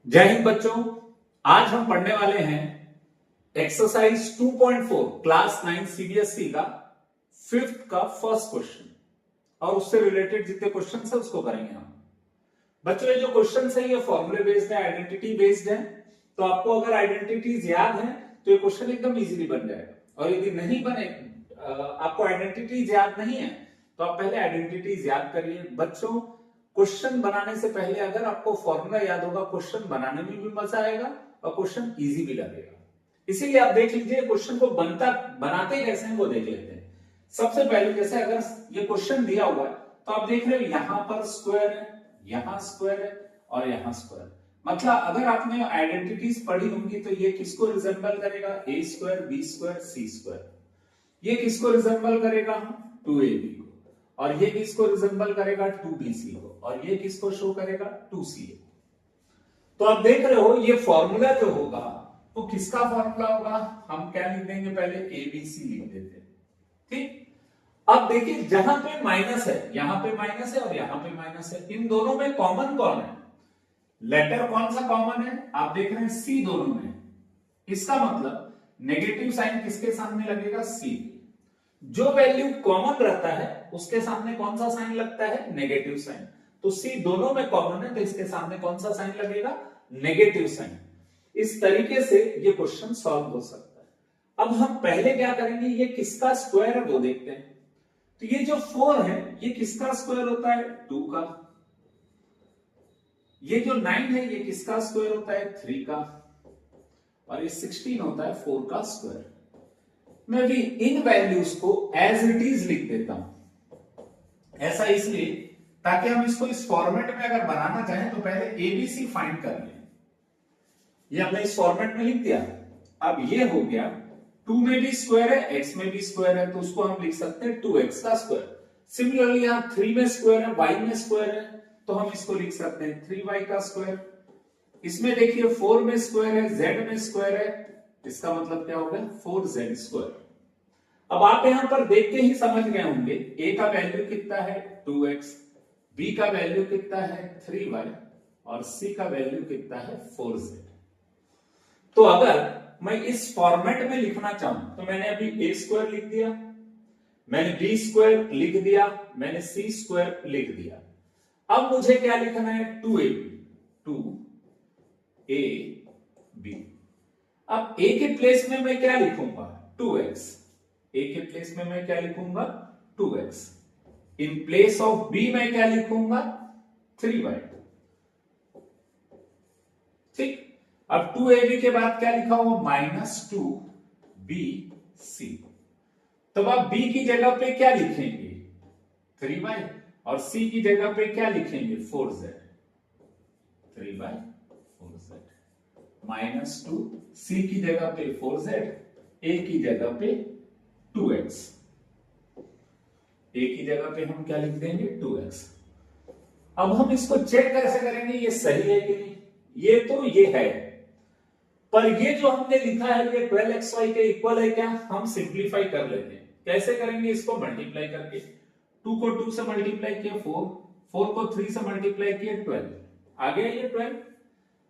जय हिंद बच्चों। आज हम पढ़ने वाले हैं एक्सरसाइज 2.4 क्लास 9 सीबीएसई का फिफ्थ का फर्स्ट क्वेश्चन और उससे रिलेटेड जितने क्वेश्चन है उसको करेंगे हम। बच्चों ये जो क्वेश्चन है ये फॉर्मूले बेस्ड है, आइडेंटिटी बेस्ड है। तो आपको अगर आइडेंटिटीज याद है तो ये क्वेश्चन एकदम इजीली बन जाएगा। और यदि नहीं बने, आपको आइडेंटिटीज याद नहीं है तो आप पहले आइडेंटिटीज याद करिए। बच्चों क्वेश्चन बनाने से पहले अगर आपको फॉर्मूला याद होगा, क्वेश्चन बनाने में भी मजा आएगा और क्वेश्चन इजी भी लगेगा। इसीलिए आप देख लीजिए क्वेश्चन को बनाते कैसे हैं वो देख लेते हैं। सबसे पहले जैसे अगर ये क्वेश्चन दिया हुआ है तो आप देख रहे हो यहां पर स्क्वायर है, यहां स्क्वायर है और यहां स्क्वायर। मतलब अगर आपने आइडेंटिटीज पढ़ी होंगी तो ये किसको रिजेंबल करेगा? ए स्क्वायर, बी स्क्वायर, सी स्क्वायर। ये किसको रिजेंबल करेगा? 2ab को। और ये किसको रिजेंबल करेगा? 2bc को। और ये किसको शो करेगा? 2ca। तो आप देख रहे हो ये फॉर्मूला जो होगा वो किसका फॉर्मूला होगा? हम क्या लिख देंगे? पहले abc लिख देते हैं, ठीक। अब देखिए जहां पे माइनस है, यहां पे माइनस है और यहां पे माइनस है, इन दोनों में कॉमन कौन है? लेटर कौन सा कॉमन है? आप देख रहे हैं सी दोनों में। इसका मतलब नेगेटिव साइन किसके सामने लगेगा? सी। जो वैल्यू कॉमन रहता है उसके सामने कौन सा साइन लगता है? Negative sign. तो सी दोनों में कॉमन है तो इसके सामने कौन सा साइन लगेगा? Negative sign. इस तरीके से ये क्वेश्चन सॉल्व हो सकता है। अब हम पहले क्या करेंगे, ये किसका स्क्वायर है वो देखते हैं। तो ये जो 4 है ये किसका स्क्वायर होता है? 2 का। ये जो 9 है ये किसका स्क्वायर होता है? 3 का। और ये 16 होता है 4 का स्क्वायर। मैं भी इन वैल्यूज को एज इट इज लिख देता हूं। ऐसा इसलिए ताकि हम इसको इस फॉर्मेट में अगर बनाना चाहें तो पहले एबीसी फाइंड कर लें। ये हमने इस फॉर्मेट में लिख दिया। अब ये हो गया 2 में भी स्क्वायर है, x में भी स्क्वायर है, तो उसको हम लिख सकते हैं 2x का स्क्वायर। सिमिलरली यहां 3 में स्क्वायर है, y में स्क्वायर है, तो हम इसको लिख सकते हैं 3y का स्क्वायर। इसमें देखिए 4 में स्क्वायर है, z में स्क्वायर है, इसका मतलब क्या हो गया? 4z square. अब आप यहां पर देख के ही समझ गए होंगे a का वैल्यू कितना है? 2x, b का वैल्यू कितना है? 3y और c का वैल्यू कितना है? 4z। तो अगर मैं इस फॉर्मेट में लिखना चाहूं तो मैंने अभी a स्क्वायर लिख दिया, मैंने b स्क्वायर लिख दिया, मैंने c स्क्वायर लिख दिया। अब मुझे क्या लिखना है? 2ab, 2ab। अब a के प्लेस में मैं क्या लिखूंगा? 2x। a के प्लेस में मैं क्या लिखूंगा? 2x। In place of b मैं क्या लिखूंगा? 3y। ठीक। अब 2ab के बाद क्या लिखा हुआ? -2bc। तब आप b की जगह पे क्या लिखेंगे? 3y। और c की जगह पे क्या लिखेंगे? 4z। 3y 4z -2, c की जगह पे 4z, a की जगह पे 2x। a की जगह पे हम क्या लिख देंगे? 2x। अब हम इसको चेक कैसे करेंगे ये सही है कि नहीं? ये तो ये है, पर ये जो हमने लिखा है ये 12xy के इक्वल है क्या? हम सिंप्लीफाई कर लेते हैं। कैसे करेंगे इसको? मल्टीप्लाई करके। 2 को 2 से मल्टीप्लाई किया 4, 4 को 3 से मल्टीप्लाई किया 12, आ गया ये 12।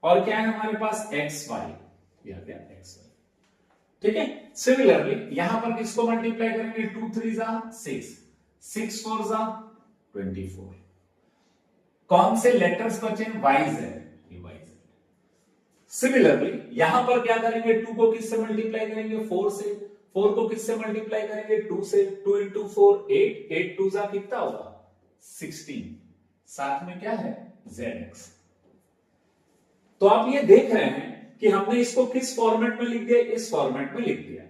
और क्या है हमारे पास? xy, ये आ गया xy। ठीक है। सिमिलरली यहां पर किसको मल्टीप्लाई करेंगे? 2 3 जा 6, 6 4 जा 24। कौन से लेटर्स बचे? yz। सिमिलरली यहां पर क्या करेंगे? 2 को किससे मल्टीप्लाई करेंगे? 4 से। 4 को किससे मल्टीप्लाई करेंगे? 2 से। 2 इंटू 4 8, 8 2 जा कितना होगा? 16। साथ में क्या है? zx। तो आप ये देख रहे हैं कि हमने इसको किस फॉर्मेट में लिख दिया? इस फॉर्मेट में लिख दिया।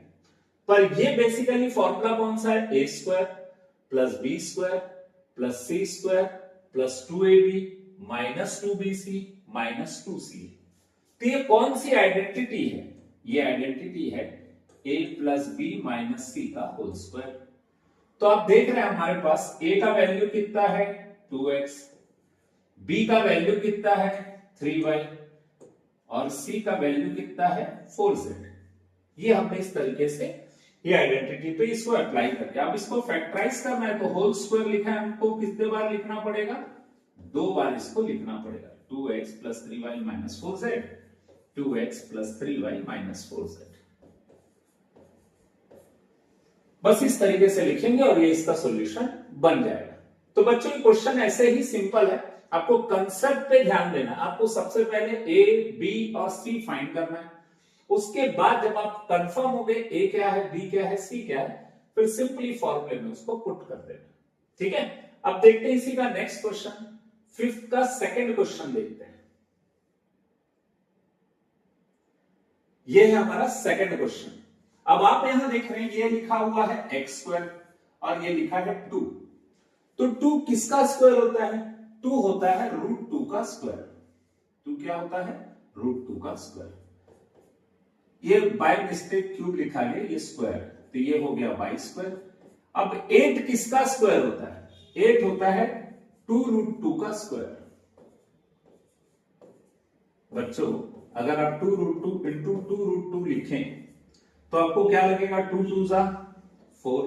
पर ये बेसिकली फॉर्मूला कौन सा है? A square plus B square plus C square plus 2ab minus 2bc minus 2c। तो ये कौन सी आइडेंटिटी है? ये आइडेंटिटी है a प्लस बी माइनस सी का होल स्क्वायर। तो आप देख रहे हैं हमारे पास a का वैल्यू कितना है? 2x, b का वैल्यू कितना है? 3y और c का वैल्यू कितना है? 4z। ये हमने इस तरीके से ये आइडेंटिटी पे इसको अप्लाई करके, अब इसको फैक्टराइज करना है तो होल स्क्वायर लिखा है, हमको कितने बार लिखना पड़ेगा? 2 बार इसको लिखना पड़ेगा। 2x plus 3y minus 4z, 2x plus 3y minus 4z। बस इस तरीके से लिखेंगे और ये इसका सॉल्यूशन बन जाएगा। तो बच्चों ये क्वेश्चन ऐसे ही सिंपल है, आपको कंसेप्ट पे ध्यान देना। आपको सबसे पहले ए, बी और सी फाइंड करना है। उसके बाद जब आप कंफर्म हो गए ए क्या है, बी क्या है, सी क्या है, फिर सिंपली फॉर्मूले में उसको पुट कर देना। ठीक है, अब देखते हैं इसी का नेक्स्ट क्वेश्चन, फिफ्थ का सेकंड क्वेश्चन देखते हैं। ये है हमारा सेकंड क्वेश्चन। अब आप यहां देख रहे हैं ये लिखा हुआ है एक्स स्क्वायर और ये लिखा है 2। तो 2 किसका स्क्वायर होता है? 2 होता है √2 का स्क्वायर। 2 क्या होता है? √2 का स्क्वायर। ये बाय मिस्टेक क्यूब लिखा गया, ये स्क्वायर, तो ये हो गया y स्क्वायर। अब 8 किसका स्क्वायर होता है? 8 होता है 2√2 का स्क्वायर। बच्चों अगर आप 2√2 इंटू 2√2 लिखें तो आपको क्या लगेगा? 2 2 जा 4,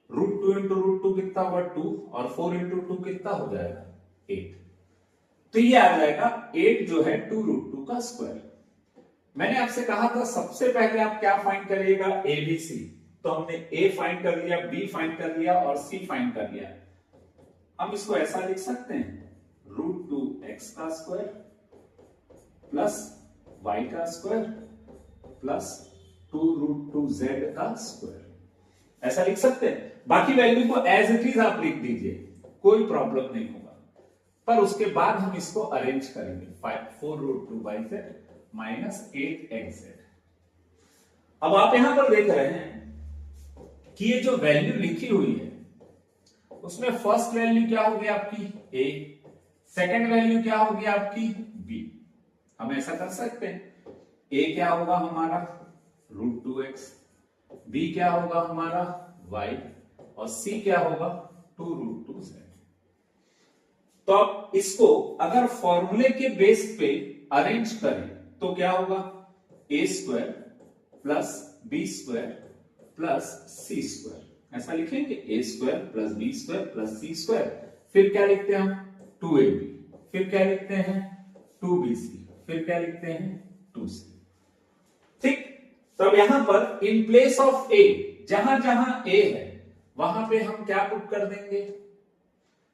√2 इंटू √2 कितना होगा? 2, और 4 इंटू 2 कितना हो जाएगा? 8। तो ये आ जाएगा 8 जो है 2√2 का स्क्वायर। मैंने आपसे कहा था सबसे पहले आप क्या फाइंड करिएगा? A B C. तो हमने ए फाइंड कर लिया, बी फाइंड कर लिया और सी फाइंड कर लिया। हम इसको ऐसा लिख सकते हैं √2x का स्क्वायर प्लस y का स्क्वायर प्लस 2√2z का स्क्वायर, ऐसा लिख सकते हैं। बाकी वैल्यू को एज इट इज आप लिख दीजिए, कोई प्रॉब्लम नहीं होगा। पर उसके बाद हम इसको अरेंज करेंगे, 4√2y(z) माइनस 8xz। अब आप यहां पर देख रहे हैं कि ये जो वैल्यू लिखी हुई है उसमें फर्स्ट वैल्यू क्या होगी आपकी? a, सेकंड वैल्यू क्या होगी आपकी? b। हम ऐसा कर सकते हैं, a क्या होगा हमारा? √2x, b क्या होगा हमारा? y, और c क्या होगा? 2√2z। तो अब इसको अगर फॉर्मूले के बेस पे अरेंज करें तो क्या होगा? a square plus b square plus c square, ऐसा लिखेंगे। a square plus b square plus c square, फिर क्या लिखते हैं हम? 2ab, फिर क्या लिखते हैं? 2bc, फिर क्या लिखते हैं? 2c। ठीक, तो अब यहां पर इन प्लेस ऑफ a, जहां जहां a है वहां पे हम क्या पुट कर देंगे?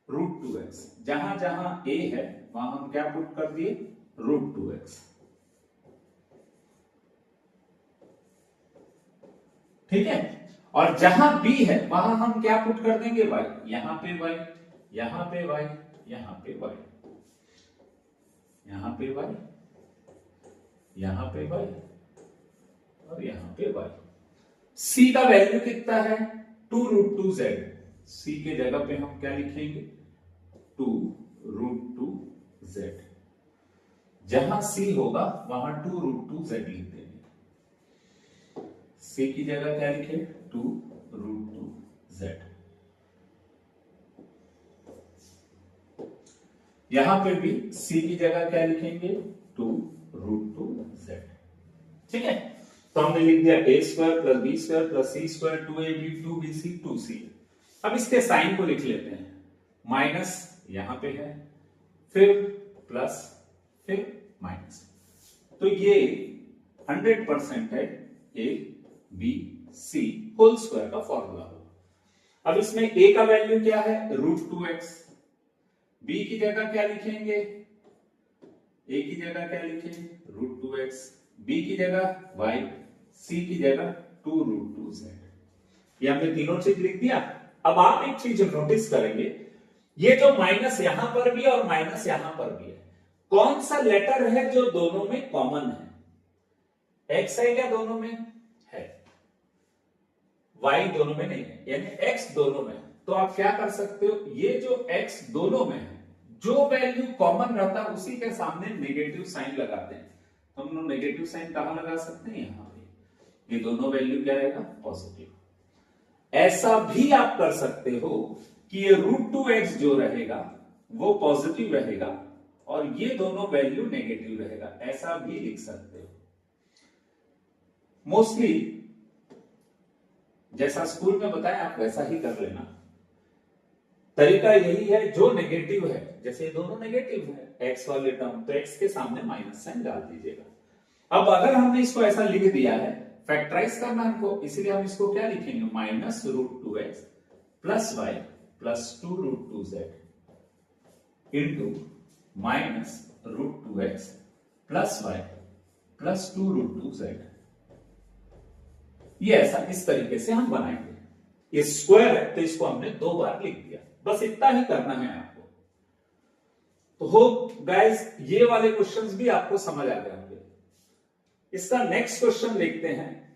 √2x। जहां जहां a है वहां हम क्या पुट कर दिए? √2x। ठीक है, और जहां b है वहां हम क्या पुट कर देंगे? y। यहां पे y, यहां पे y, यहां पे y, यहां पे y, यहां पे y और यहां पे y। c का वैल्यू कितना है? 2√2z। c के जगह पे हम क्या लिखेंगे? 2√2z। जहां c होगा वहां 2√2z लिख देंगे। c की जगह क्या लिखे? 2√2z। यहां पे भी c की जगह क्या लिखेंगे? 2√2z। ठीक है, तो हमने लिख दिया a square plus b square plus c square 2ab 2bc 2c। अब इसके साइन को लिख लेते हैं, माइनस यहां पे है, फिर प्लस, फिर माइनस। तो ये 100% है a b c whole square का फॉर्मूला होगा। अब इसमें a का वैल्यू क्या है? √2x। b की जगह क्या लिखेंगे? a की जगह क्या लिखेंगे? √2x, b की जगह y, c की जगह 2√2z। ये हमने तीनों चीज लिख दिया। अब आप एक चीज नोटिस करेंगे, ये जो माइनस यहां पर भी और माइनस यहां पर भी है, कौन सा लेटर है जो दोनों में कॉमन है? x है क्या दोनों में? है। y दोनों में नहीं है, यानी x दोनों में। तो आप क्या कर सकते हो? ये जो x दोनों में है, जो वैल्यू कॉमन रहता है उसी के सामने नेगेटिव साइन लगाते हैं। हम लोग नेगेटिव साइन कहां लगा सकते हैं? यहां पे। ये दोनों वैल्यू क्या रहेगा? पॉजिटिव। ऐसा भी आप कर सकते हो कि ये √2x जो रहेगा वो पॉजिटिव रहेगा और ये दोनों वैल्यू नेगेटिव रहेगा, ऐसा भी लिख सकते हो। मोस्टली जैसा स्कूल में बताया आप वैसा ही कर लेना। तरीका यही है, जो नेगेटिव है, जैसे ये दोनों नेगेटिव है एक्स वाले टर्म, तो एक्स के सामने माइनस साइन डाल दीजिएगा। अब अगर हमने इसको ऐसा लिख दिया है, फैक्टराइज करना हमको, इसलिए हम इसको क्या लिखेंगे, minus root two x plus y plus two root two z into minus root two x plus y plus two root two z. ये ऐसा इस तरीके से हम बनाएंगे। ये स्क्वायर है तो इसको हमने 2 बार लिख दिया, बस इतना ही करना है आपको। तो होप गाइस ये वाले क्वेश्चंस भी आपको समझ आ गए होंगे। इसका नेक्स्ट क्वेश्चन देखते हैं।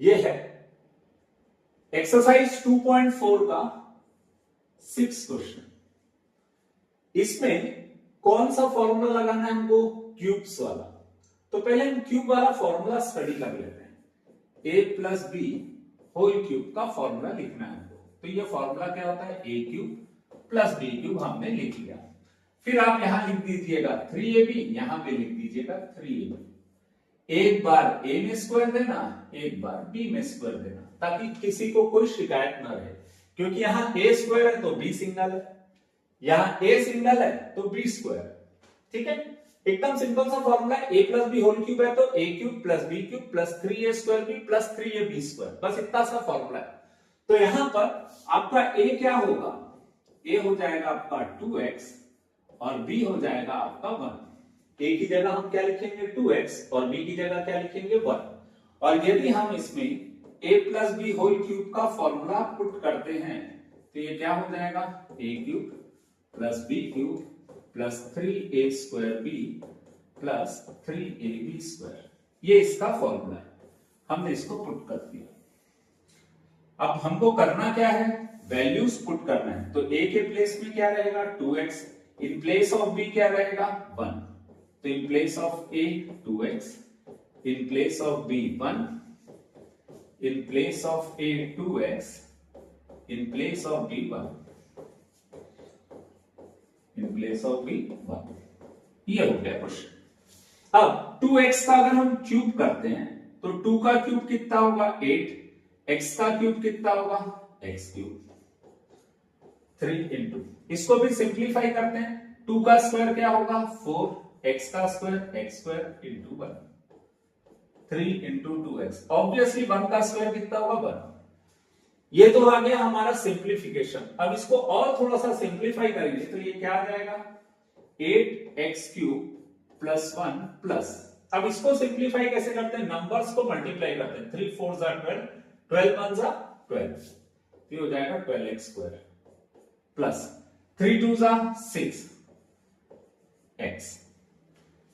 ये है एक्सरसाइज 2.4 का 6 क्वेश्चन। इसमें कौन सा फॉर्मूला लगाना है हमको, क्यूब्स वाला। तो पहले हम क्यूब वाला फॉर्मूला स्टडी कर लेते हैं। a plus b whole cube का फॉर्मूला लिखना है हमको। तो ये फॉर्मूला क्या होता है, a cube plus b cube हमने लिख लिया। फिर आप यहां लिख दीजिएगा 3ab, यहां पे लिख दीजिएगा 3ab। एक बार a में स्क्वायर देना, एक बार b में स्क्वायर देना, ताकि किसी को कोई शिकायत ना रहे। क्योंकि यहां a स्क्वायर है तो b सिंगल है, यहां a सिंगल है तो b स्क्वायर। ठीक है, एकदम सिंपल सा फॉर्मूला है। a plus b whole cube है तो a cube plus b cube plus 3a square b plus 3ab square, बस इतना सा फॉर्मूला है। तो यहां पर आपका a क्या होगा, a हो जाएगा आपका 2x और b हो जाएगा आपका 1। a की जगह हम क्या लिखेंगे 2x और b की जगह क्या लिखेंगे 1। और यदि हम इसमें a plus b whole cube का फॉर्मूला पुट करते हैं तो ये क्या हो जाएगा, a cube plus b cube plus 3a square b plus 3ab square. ये इसका फॉर्मूला है, हमने इसको पुट कर दिया। अब हमको करना क्या है, वैल्यूज पुट करना है। तो a के प्लेस में क्या रहेगा 2x, in place of b क्या रहेगा 1। तो in place of a 2x, in place of b 1, in place of a 2x, in place of b 1, in place of b 1। ये हो गया क्वेश्चन। अब 2x का अगर हम क्यूब करते हैं तो 2 का क्यूब कितना होगा 8, x का क्यूब कितना होगा x क्यूब 3 इंटू, इसको भी सिंप्लीफाई करते हैं। 2 का स्क्वायर क्या होगा 4, x का square x square into 1, 3 into 2x। Obviously 1 का स्क्वायर कितना होगा 1। ये तो आ गया हमारा सिंप्लीफिकेशन। अब इसको और थोड़ा सा सिंप्लीफाई करेंगे तो ये क्या आ जाएगा 8x क्यूब प्लस 1 प्लस, अब इसको सिंप्लीफाई कैसे करते हैं, नंबर्स को मल्टीप्लाई करते हैं। 3 4 जा 12, 12 1 जा 12, ये हो जाएगा 12x स्क्वायर प्लस 3 2 जा 6x।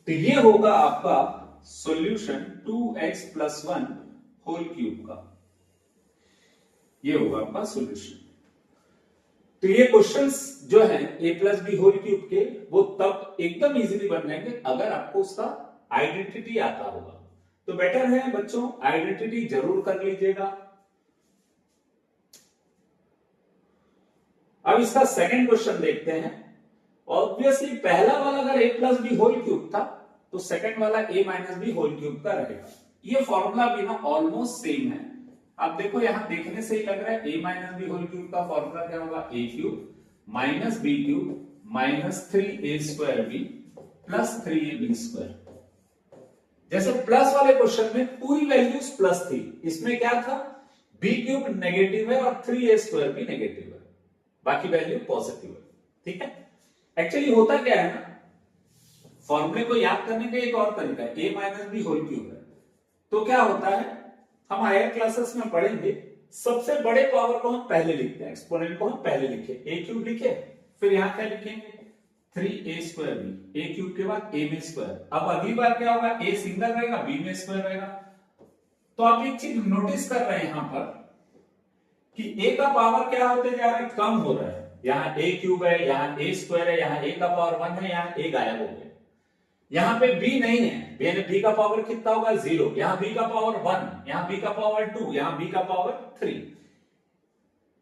तो ये होगा आपका solution 2x plus 1 whole cube का, ये होगा आपका सॉल्यूशन। तो ये क्वेश्चंस जो है a plus b whole cube के, वो तब एकदम इजीली बन जाएंगे अगर आपको उसका आइडेंटिटी आता होगा। तो बेटर है बच्चों आइडेंटिटी जरूर कर लीजिएगा। अब इसका सेकंड क्वेश्चन देखते हैं। ऑब्वियसली पहला वाला अगर a plus b whole cube था तो सेकंड वाला a minus b whole cube का रहेगा। ये फॉर्मूला भी ना ऑलमोस्ट सेम है। अब देखो यहां देखने से ही लग रहा है a minus b whole cube का फॉर्मूला क्या होगा, a cube minus b cube minus 3a square b plus 3ab square. जैसे प्लस वाले क्वेश्चन में पूरी वैल्यूज प्लस थी, इसमें क्या था b क्यूब नेगेटिव है और 3a स्क्वायर भी नेगेटिव है, बाकी वैल्यू पॉजिटिव है। ठीक है, एक्चुअली होता क्या है ना, फॉर्मूले को याद करने का एक और तरीका है, a minus b whole cube है तो क्या होता है, हम हायर क्लासेस में पढ़ेंगे, सबसे बड़े पावर को हम पहले लिखते हैं, एक्सपोनेंट को हम पहले लिखे, a क्यूब लिखे, फिर यहां क्या लिखेंगे 3a square B, a cube के बाद a में स्क्वायर। अब अगली बार क्या होगा, a सिंगल रहेगा b में स्क्वायर रहेगा। तो आप एक चीज नोटिस कर रहे हैं यहां पर कि a का पावर क्या होते जा रहा है, कम हो रहा है। यहां a क्यूब है, यहां a स्क्वायर है, यहां a का पावर 1 है, यहां a गायब हो गया। यहां पे b नहीं है, यानी b का पावर कितना होगा 0, यहां b का पावर 1, यहां b का पावर 2, यहां b का पावर 3।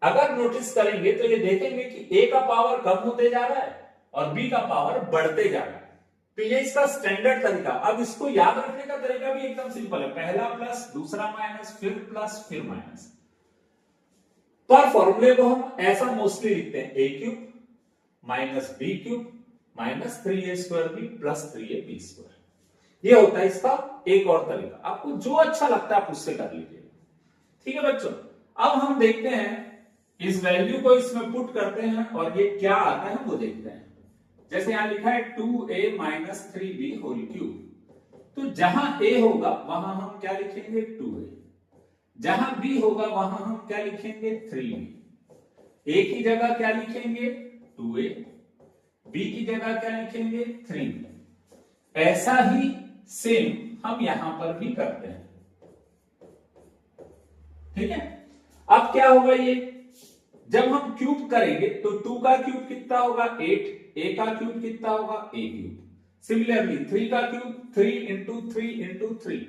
अगर नोटिस करेंगे तो ये देखेंगे कि a का पावर कम होते जा रहा है और b का पावर बढ़ते जा रहा है। तो ये इसका स्टैंडर्ड तरीका। अब इसको याद रखने का तरीका भी एकदम सिंपल है, पहला प्लस दूसरा माइनस फिर प्लस फिर माइनस। पर फॉर्मूले को हम ऐसा मोस्टली लिखते हैं a cube minus b cube minus 3a² b plus 3ab²। ये होता है इसका एक और तरीका, आपको जो अच्छा लगता है आप उससे कर लीजिए। ठीक है बच्चों, अब हम देखते हैं इस वैल्यू को इसमें पुट करते हैं और ये क्या आता है वो देखते हैं। जैसे यहां लिखा है 2a minus 3b whole cube, तो जहां a होगा वहां हम क्या लिखेंगे 2a, जहां b होगा वहां हम क्या लिखेंगे 3b, a की जगह क्या लिखेंगे 2a, b की जगह क्या लिखेंगे 3b। ऐसा ही सेम हम यहां पर भी करते हैं। ठीक है, अब क्या होगा ये, जब हम क्यूब करेंगे तो 2 का क्यूब कितना होगा 8, a का क्यूब कितना होगा a क्यूब। सिमिलरली 3 का cube 3 into 3 into 3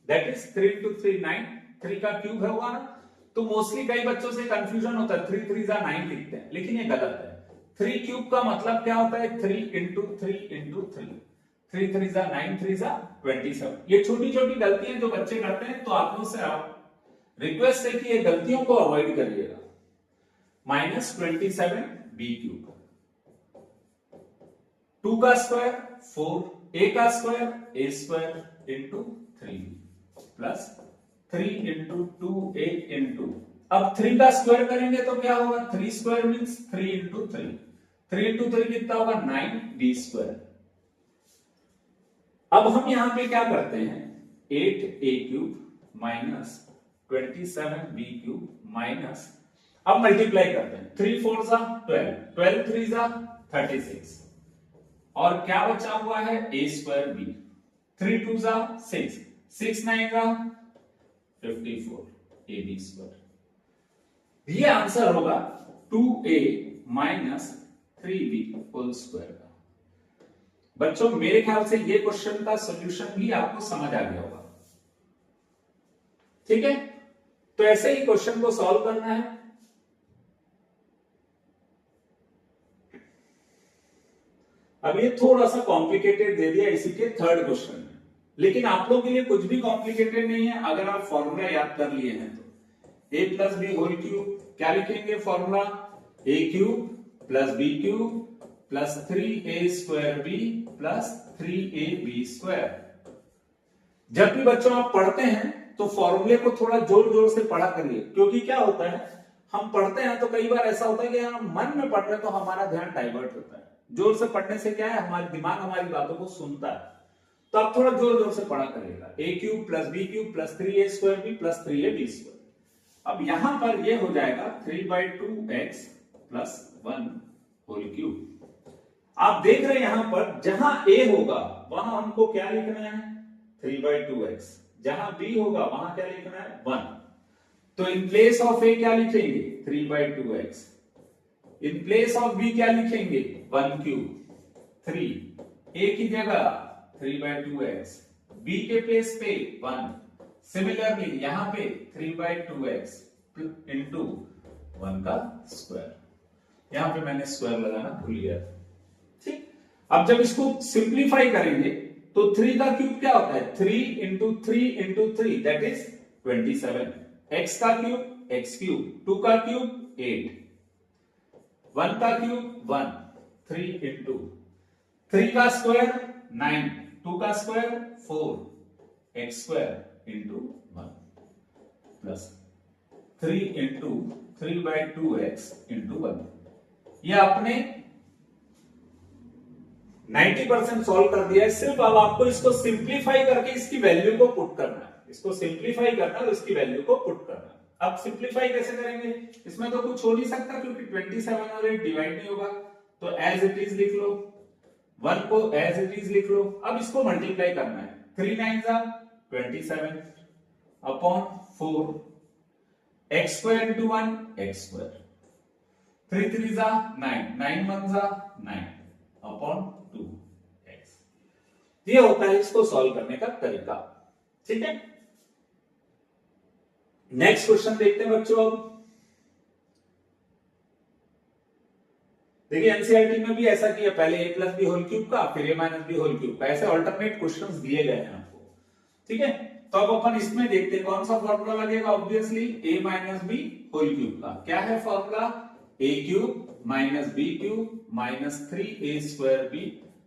that is 3 into 3 9, 3 का क्यूब है होगा ना। तो मोस्टली कई बच्चों से कंफ्यूजन होता है 3 3 9 लिखते हैं, लेकिन ये गलत है। 3 क्यूब का मतलब क्या होता है 3 इंटू 3 इंटू 3, 3 3 9 3 27। ये छोटी छोटी गलतियां जो बच्चे करते हैं, तो आप लोग से आप रिक्वेस्ट है कि ये गलतियों को अवॉइड करिएगा। माइनस 27 बी क्यूब, 2 का स्क्वायर 4, a का square a² into 3 plus 3 into 2a into, अब 3 का स्क्वायर करेंगे तो क्या होगा 3 स्क्वायर मीन्स 3 इंटू 3, 3 इंटू 3 कितना होगा 9b²। अब हम यहां पे क्या करते हैं 8a cube minus 27b cube minus, अब मल्टीप्लाई करते हैं 3 4 12, 12 3 36 और क्या बचा हुआ है a²b, 3 2 6, 6 9 54 ab²। ये आंसर होगा 2a minus 3b whole square का। बच्चों मेरे ख्याल से ये क्वेश्चन का सॉल्यूशन भी आपको समझ आ गया होगा। ठीक है, तो ऐसे ही क्वेश्चन को सॉल्व करना है। अब ये थोड़ा सा कॉम्प्लिकेटेड दे दिया इसी के थर्ड क्वेश्चन में, लेकिन आप लोगों के लिए कुछ भी कॉम्प्लिकेटेड नहीं है अगर आप फॉर्मूला याद कर लिए हैं तो। a plus b whole cube क्या लिखेंगे formula, a cube plus b cube plus 3a² b plus 3ab²। जब भी बच्चों आप पढ़ते हैं तो फॉर्मूले को थोड़ा जोर जोर से पढ़ा करिए, क्योंकि क्या होता है हम पढ़ते हैं तो कई बार ऐसा होता है कि हम मन में पढ़ रहे हैं तो हमारा ध्यान डाइवर्ट होता है। जोर से पढ़ने से क्या है हमारा दिमाग हमारी बातों को सुनता है, तो आप थोड़ा जोर जोर से पढ़ा करिएगा। a cube plus b cube plus 3a² b plus 3ab²। अब यहां पर ये हो जाएगा 3/2x प्लस 1 होल क्यूब। आप देख रहे हैं यहां पर जहां a होगा वहां हमको क्या लिखना है 3/2x, जहां b होगा वहां क्या लिखना है 1। तो इन प्लेस ऑफ a क्या लिखेंगे 3/2x, in place of b क्या लिखेंगे 1 क्यूब 3, a की जगह 3/2x, b के प्लेस पे 1। सिमिलरली यहां पे 3/2x इंटू 1 का स्क्वायर, यहां पे मैंने स्क्वायर लगाना भूल गया। ठीक, अब जब इसको सिंप्लीफाई करेंगे तो 3 का क्यूब क्या होता है 3 into 3 into 3 that is 27, x का क्यूब x क्यूब, 2 का क्यूब 8, 1 का क्यूब 1, 3 इंटू 3 का स्क्वायर 9, 2 का square 4, x² into 1 plus 3 into 3/2x into 1। ये आपने 90% सॉल्व कर दिया है। सिर्फ अब आपको इसको सिंप्लीफाई करके इसकी वैल्यू को पुट करना है, इसको सिंप्लीफाई करना है तो इसकी वैल्यू को पुट करना है। अब सिंप्लीफाई कैसे करेंगे, इसमें तो कुछ हो नहीं सकता क्योंकि 27 और 8 डिवाइड नहीं होगा, तो एज इट इज लिख लो, 1 को एज इट इज लिख लो। अब इसको मल्टीप्लाई करना है, 3 9 27 upon 4, x² into 1 x², 3 3 9, 9 1 9 upon 2x। ये होता है इसको सॉल्व करने का तरीका। ठीक है, नेक्स्ट क्वेश्चन देखते हैं बच्चों। अब देखिए एनसीईआरटी में भी ऐसा किया, पहले a plus b whole cube का फिर a minus b whole cube का, ऐसे अल्टरनेट क्वेश्चंस दिए गए हैं आपको। ठीक है, तो अब अपन इसमें देखते हैं कौन सा फॉर्मूला लगेगा। Obviously a minus b whole cube का क्या है formula, a cube minus b cube minus 3a square b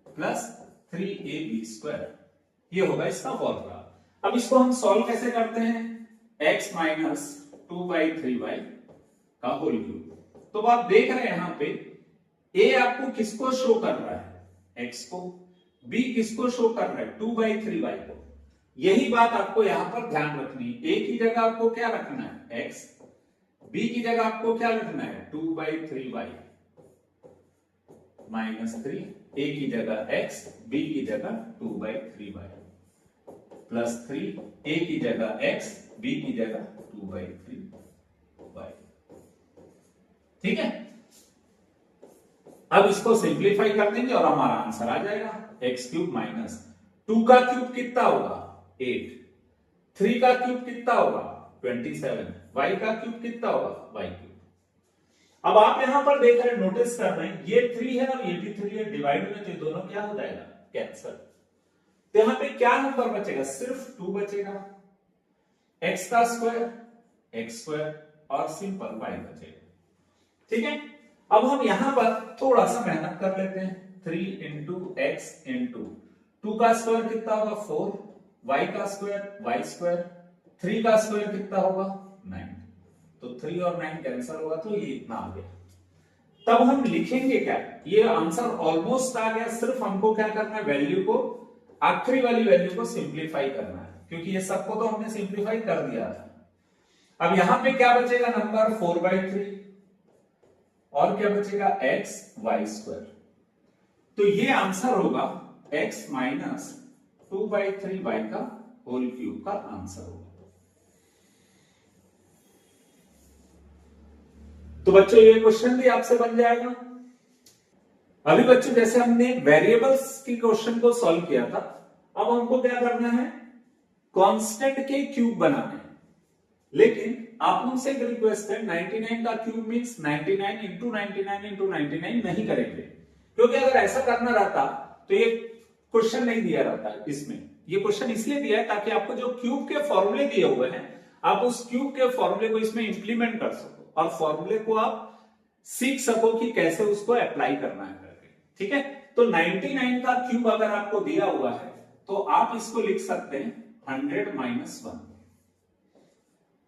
plus 3ab square, ये होगा इसका फॉर्मूला। अब इसको हम सॉल्व कैसे करते हैं, x माइनस 2/3y का होल क्यूब। तो आप देख रहे हैं यहां पे a आपको किसको शो कर रहा है, x को, b किसको शो कर रहा है, 2/3y को। यही बात आपको यहां पर ध्यान रखनी है, a की जगह आपको क्या रखना है x, b की जगह आपको क्या रखना है 2/3y माइनस 3, a की जगह x, b की जगह 2/3y प्लस 3, a की जगह x, b की जगह 2/3y। ठीक है, अब इसको सिंप्लीफाई कर देंगे और हमारा आंसर आ जाएगा एक्स क्यूब माइनस 2 का क्यूब कितना होगा 8, 3 का क्यूब कितना होगा 27, y का क्यूब कितना होगा y क्यूब। अब आप यहां पर देख रहे हैं, नोटिस कर रहे हैं, ये 3 है और ये भी 3 है, डिवाइड में तो ये दोनों क्या हो जाएगा कैंसिल। तो यहां पे क्या नंबर बचेगा, सिर्फ 2 बचेगा, x का स्क्वायर x स्क्वायर और सिंपल y बचेगा। ठीक है, अब हम यहां पर थोड़ा सा मेहनत कर लेते हैं, 3 इंटू एक्स इंटू 2 का स्क्वायर कितना होगा 4, y का स्क्वायर y स्क्वायर, 3 का स्क्वायर कितना होगा 9, तो 3 और 9 कैंसिल होगा, तो ये इतना आ गया। तब हम लिखेंगे क्या, ये आंसर ऑलमोस्ट आ गया, सिर्फ हमको क्या करना है, वैल्यू को, आखिरी वाली वैल्यू को सिंप्लीफाई करना है, क्योंकि ये सबको तो हमने सिंप्लीफाई कर दिया था। अब यहां पे क्या बचेगा नंबर 4/3 और क्या बचेगा x y स्क्वायर, तो ये आंसर होगा x माइनस 2/3y का होल क्यूब का आंसर होगा। तो बच्चों ये क्वेश्चन भी आपसे बन जाएगा। अभी बच्चों जैसे हमने वेरिएबल्स की क्वेश्चन को सॉल्व किया था, अब हमको क्या करना है, कांस्टेंट के क्यूब बनाने हैं। लेकिन आप उनसे एक रिक्वेस्ट है, 99 का क्यूब मींस 99 इंटू 99 इंटू 99 नहीं करेंगे, क्योंकि अगर ऐसा करना रहता तो ये क्वेश्चन नहीं दिया रहता इसमें। ये क्वेश्चन इसलिए दिया है ताकि आपको जो क्यूब के फॉर्मूले दिए हुए हैं, आप उस क्यूब के फॉर्मूले को इसमें इंप्लीमेंट कर सको और फॉर्मूले को आप सीख सको कि कैसे उसको अप्लाई करना है करके। ठीक है, तो 99 का क्यूब अगर आपको दिया हुआ है तो आप इसको लिख सकते हैं 100 माइनस 1।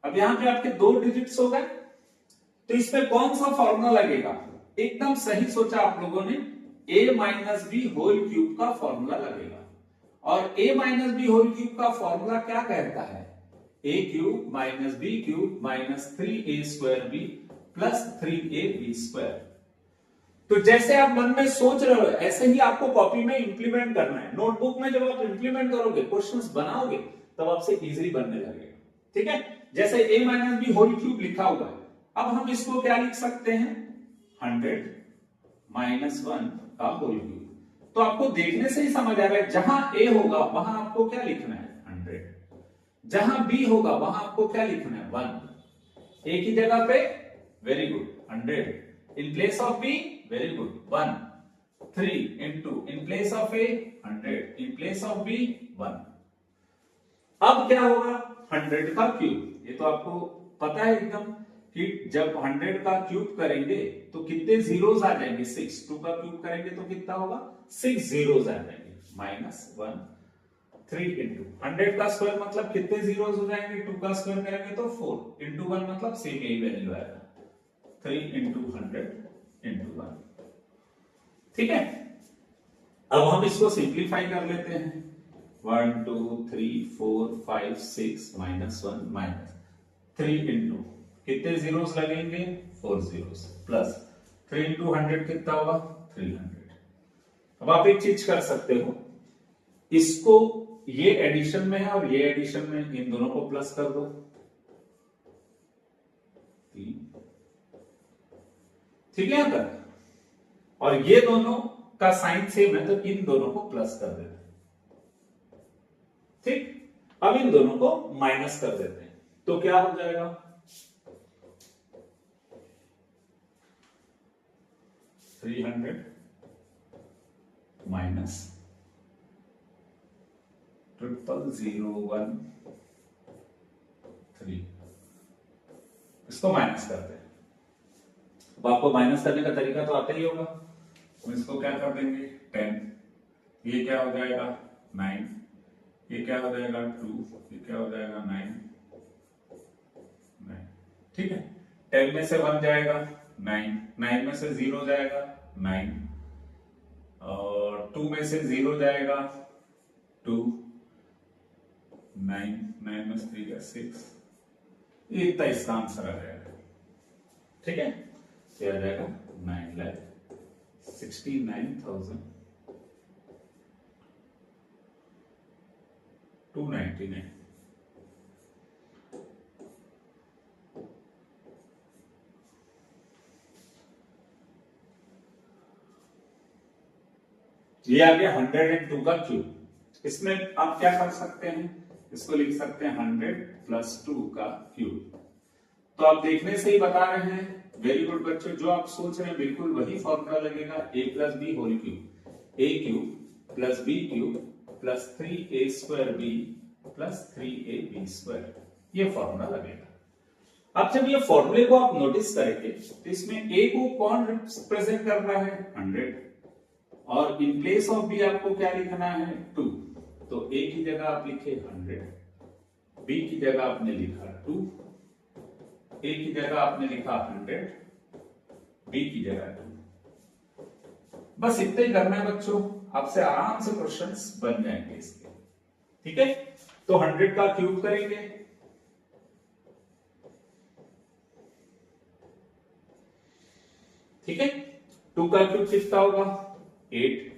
अब यहां पे आपके 2 डिजिट्स हो गए, तो इसमें कौन सा फॉर्मूला लगेगा, एकदम सही सोचा आप लोगों ने, a minus b whole cube का फॉर्मूला लगेगा। और a minus b whole cube का फॉर्मूला क्या कहता है, a cube minus b cube minus 3a square b plus 3ab square. तो जैसे आप मन में सोच रहे हो ऐसे ही आपको कॉपी में इंप्लीमेंट करना है। नोटबुक में जब आप इंप्लीमेंट करोगे, क्वेश्चंस बनाओगे, तब आपसे इजीली बनने लगेगा। ठीक है, जैसे a minus b whole cube लिखा हुआ है, अब हम इसको क्या लिख सकते हैं 100 माइनस 1 का होल क्यूब। तो आपको देखने से ही समझ आ रहा है, जहां a होगा वहां आपको क्या लिखना है 100, जहां b होगा वहां आपको क्या लिखना है 1, a की जगह पे very good 100, in place of b very good 1, 3 into in place of a 100, in place of b 1। अब क्या होगा 100 का क्यूब, ये तो आपको पता है एकदम कि जब 100 का क्यूब करेंगे तो कितने जीरोस आ जाएंगे 6, 2 का क्यूब करेंगे तो कितना होगा 6 जीरोस आ जाएंगे, माइनस 1, 3 इंटू 100 का स्क्वायर मतलब कितने जीरोस हो जाएंगे, 2 का स्क्वायर करेंगे तो 4 इंटू 1 मतलब सेम यही वैल्यू आएगा, 3 इंटू 100 इंटू 1। ठीक है, अब हम इसको सिंप्लीफाई कर लेते हैं, 1 2 3 4 5 6 माइनस 1 माइनस 3 इंटू कितने जीरोस लगेंगे 4 जीरोस प्लस 3 इंटू 100 कितना होगा 300। अब आप एक चीज कर सकते हो, इसको ये एडिशन में है और ये एडिशन में, इन दोनों को प्लस कर दो, 3। ठीक है यहां तक, और ये दोनों का साइन सेम है तो इन दोनों को प्लस कर देते हैं। ठीक, अब इन दोनों को माइनस कर देते हैं, तो क्या हो जाएगा 300 माइनस 0001 3, इसको माइनस करते हैं। अब आपको माइनस करने का तरीका तो आता ही होगा, तो इसको क्या कर देंगे 10, ये क्या हो जाएगा 9, ये क्या हो जाएगा 2, ये क्या हो जाएगा 9, ठीक है। 10 में से 1 जाएगा 9, 9 में से 0 जाएगा 9, और 2 में से 0 जाएगा 2, 9, 9 में से 3 का 6, ये इतना इसका आंसर आ जाएगा, ठीक है। ये आ जाएगा 9,69,299। ये आ गया 102 का क्यूब। इसमें आप क्या कर सकते हैं, इसको लिख सकते हैं 100 प्लस 2 का क्यूब। तो आप देखने से ही बता रहे हैं, वेरी गुड बच्चों, जो आप सोच रहे हैं बिल्कुल वही फॉर्मूला लगेगा। a plus b whole cube, a cube plus b cube plus 3a square b plus 3ab square, ये फॉर्मूला लगेगा। अब जब ये फॉर्मूले को आप नोटिस करेंगे तो इसमें a को कौन रिप्रेजेंट कर रहा है 100, और इन प्लेस ऑफ बी आपको क्या लिखना है 2, तो a की जगह आप लिखे 100, b की जगह आपने लिखा 2, a की जगह आपने लिखा 100, b की जगह 2। बस इतना ही करना है बच्चों, आपसे आराम से क्वेश्चंस बन जाएंगे इसके, ठीक है। तो 100 का क्यूब करेंगे, ठीक है। 2 का क्यूब कितना होगा 8,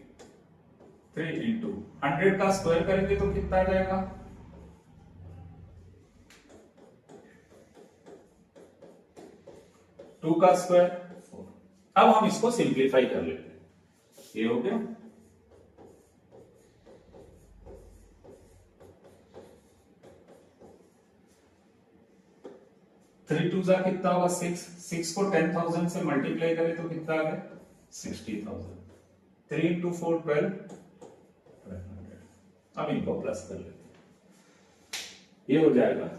3 इंटू 100 का स्क्वायर करेंगे तो कितना आ जाएगा 2 का स्क्वायर 4। अब हम इसको सिंप्लीफाई कर लेते हैं, ये हो गया 3 2 जा कितना होगा 6, 6 को 10,000 से मल्टीप्लाई करें तो कितना आ गया 60,000, 3 इंटू 4 12, 1200। अब इनको प्लस कर लेते हैं, ये हो जाएगा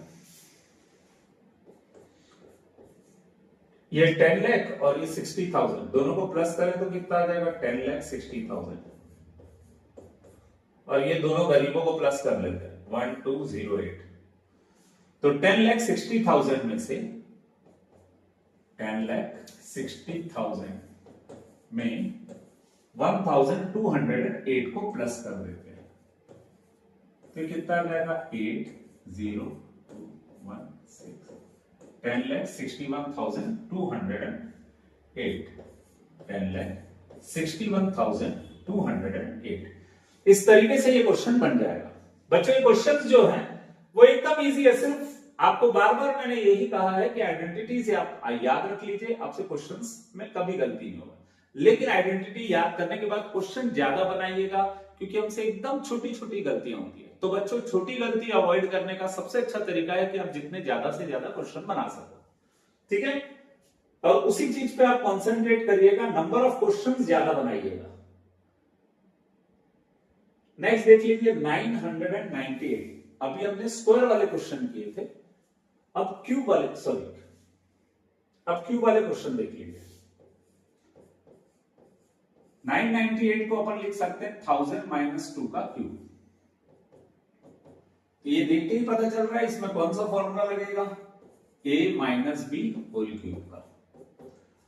ये 10 लाख और ये 60,000, दोनों को प्लस करें तो कितना आ जाएगा 10,60,000, और ये दोनों गरीबों को प्लस कर लेते हैं 1208। तो 10,60,000 में से 10,60,000 में 1,208 को प्लस कर देते हैं, तो कितना आ जाएगा 80216, 10,61,208, 10,61,208। इस तरीके से ये क्वेश्चन बन जाएगा बच्चों। ये क्वेश्चन जो है वो एकदम इजी है, सिर्फ आपको बार बार मैंने यही कहा है कि आइडेंटिटी से आप याद रख लीजिए, आपसे क्वेश्चंस में कभी गलती नहीं होगा। लेकिन आइडेंटिटी याद करने के बाद क्वेश्चन ज्यादा बनाइएगा, क्योंकि हमसे एकदम छोटी छोटी गलतियां होती है। तो बच्चों छोटी गलती अवॉइड करने का सबसे अच्छा तरीका है कि आप जितने ज्यादा से ज्यादा क्वेश्चन बना सको, ठीक है। और उसी चीज पे आप कॉन्सेंट्रेट करिएगा, नंबर ऑफ क्वेश्चन ज्यादा बनाइएगा। नेक्स्ट देख लीजिए 998, अभी हमने स्क्वायर वाले क्वेश्चन किए थे, अब क्यूब वाले क्वेश्चन देख लीजिए। 998 को अपन लिख सकते हैं 1000 माइनस 2 का क्यूब। ये देख के ही पता चल रहा है इसमें कौन सा फॉर्मूला लगेगा, a minus b whole cube का।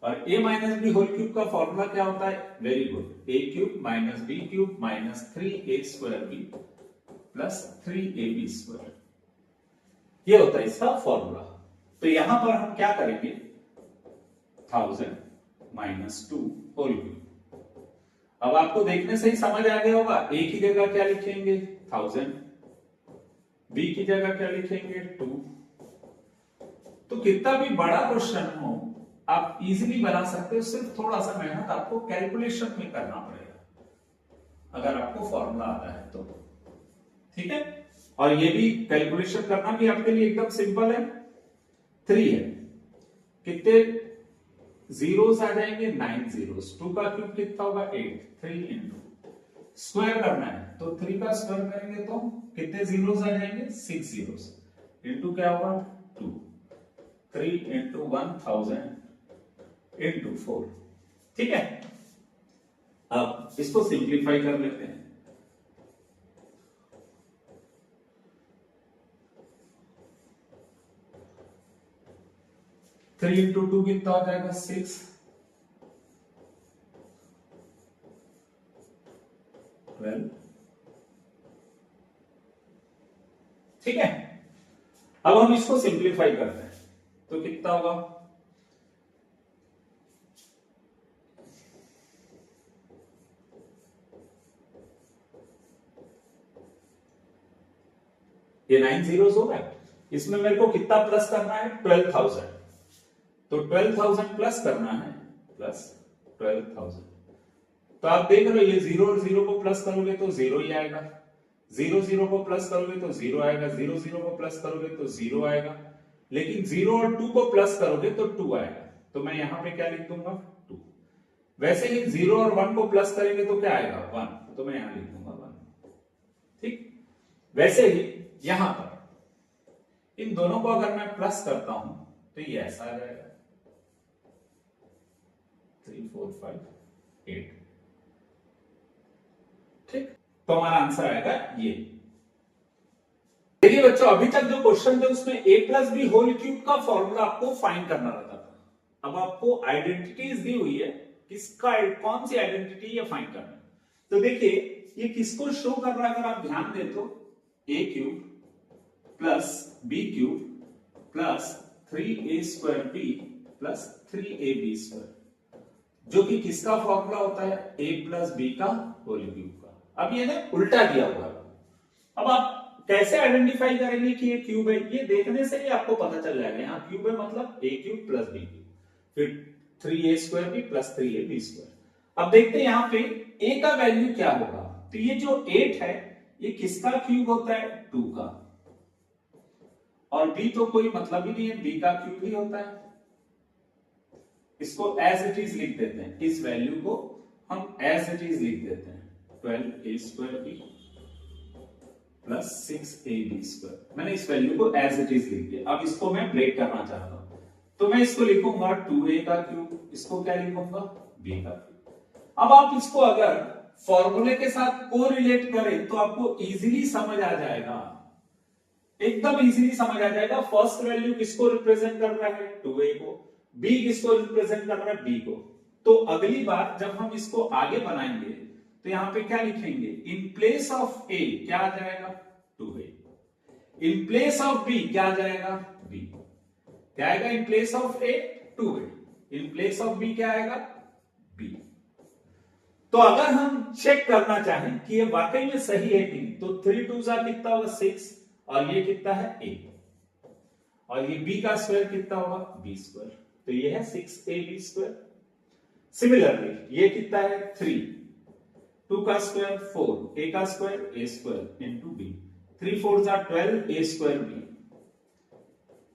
और a minus b whole cube का फॉर्मूला क्या होता है, very good, a cube minus b cube minus 3a square b plus 3ab square, ये होता है इसका फॉर्मूला। तो यहां पर हम क्या करेंगे 1000 माइनस 2 होल क्यूब। अब आपको देखने से ही समझ आ गया होगा, a की जगह क्या लिखेंगे 1000, b की जगह क्या लिखेंगे 2। तो कितना भी बड़ा क्वेश्चन हो आप इजीली बना सकते हो, सिर्फ थोड़ा सा मेहनत आपको कैलकुलेशन में करना पड़ेगा, अगर आपको फॉर्मूला आता है तो, ठीक है। और ये भी कैलकुलेशन करना भी आपके लिए एकदम सिंपल है। 3 है, कितने जीरोस आ जाएंगे 9 जीरोस, 2 का क्यूब कितना होगा 8, 3 इंटू स्क्वायर करना है तो 3 का स्क्वायर करेंगे तो कितने जीरोस आ जाएंगे 6 जीरोस, इंटू क्या होगा 2, 2, 3 into 1000 into 4। ठीक है, अब इसको सिंप्लीफाई कर लेते हैं। थ्री इंटू टू कितना हो जाएगा 6, 12। ठीक है, अब हम इसको सिंप्लीफाई करते हैं तो कितना होगा, ये 9 zeros होगा। इसमें मेरे को कितना प्लस करना है, 12,000। तो 12,000 प्लस करना है, प्लस 12,000। तो आप देख रहे हो ये 0 और 0 को प्लस करोगे तो 0 ही आएगा, 0 0 को प्लस करोगे तो 0 आएगा, 0 0 को प्लस करोगे तो 0 आएगा, लेकिन 0 और 2 को प्लस करोगे तो 2 आएगा। तो मैं यहां पे क्या लिख दूंगा, 2। वैसे ही 0 और 1 को प्लस करेंगे तो क्या आएगा, 1। तो मैं यहां लिख दूंगा 1। ठीक, वैसे ही यहां पर इन दोनों को अगर मैं प्लस करता हूं तो ये ऐसा आ जाएगा 3 4 5 8। ठीक, तो हमारा आंसर आएगा ये। देखिए बच्चों, अभी तक जो क्वेश्चन थे उसमें a plus b whole cube का फॉर्मूला आपको फाइंड करना रहता था। अब आपको आइडेंटिटीज दी हुई है, किसका कौन सी आइडेंटिटी ये फाइंड करना है। तो देखिए ये किसको शो कर रहा है, अगर आप ध्यान दें तो a cube plus b cube plus 3a² b plus 3ab², जो कि किसका फॉर्मूला होता है, a प्लस बी का होल क्यूब का। अब ये ना उल्टा दिया हुआ है। अब आप कैसे आइडेंटिफाई करेंगे कि ये क्यूब है, ये देखने से ही आपको पता चल जाएगा। यहाँ क्यूब है मतलब a cube plus b cube, फिर 3a² b प्लस 3ab²। अब देखते हैं यहाँ पे a का वैल्यू क्या होगा। तो ये जो 8 है ये किसका क्यूब होता है, 2 का, और b तो कोई मतलब ही नहीं है, b का क्यूब ही होता है। इसको एज इट इज लिख देते हैं, इस वैल्यू को हम एज इट इज लिख देते हैं, 12a² b प्लस 6ab²। मैंने इस वैल्यू को एज इट इज लिख दिया। अब इसको मैं ब्रेक करना चाहता हूं तो मैं इसको लिखूंगा 2a का क्यूब, इसको क्या लिखूंगा, b का क्यूब। अब आप इसको अगर फॉर्मूले के साथ कोरिलेट करें तो आपको इजीली समझ आ जाएगा, एकदम इजीली समझ आ जाएगा। फर्स्ट वैल्यू किसको रिप्रेजेंट कर रहा है, 2a को, b किसको रिप्रेजेंट कर रहा है, b को। तो अगली बार जब हम इसको आगे बनाएंगे तो यहां पे क्या लिखेंगे, इन प्लेस ऑफ a क्या आ जाएगा, 2a। In place of b क्या आ जाएगा, b। क्या आएगा in place of a, 2a। In place of b क्या आएगा, b। तो अगर हम चेक करना चाहें कि ये वाकई में सही है कि नहीं, तो 3 2 कितना होगा, 6, और ये कितना है, 8, और ये b का स्क्वायर कितना होगा, b²। तो ये है 6ab²। सिमिलरली ये कितना है, 3, 2 का स्क्वायर 4, a का square a² into b, 3 4 12 a² b।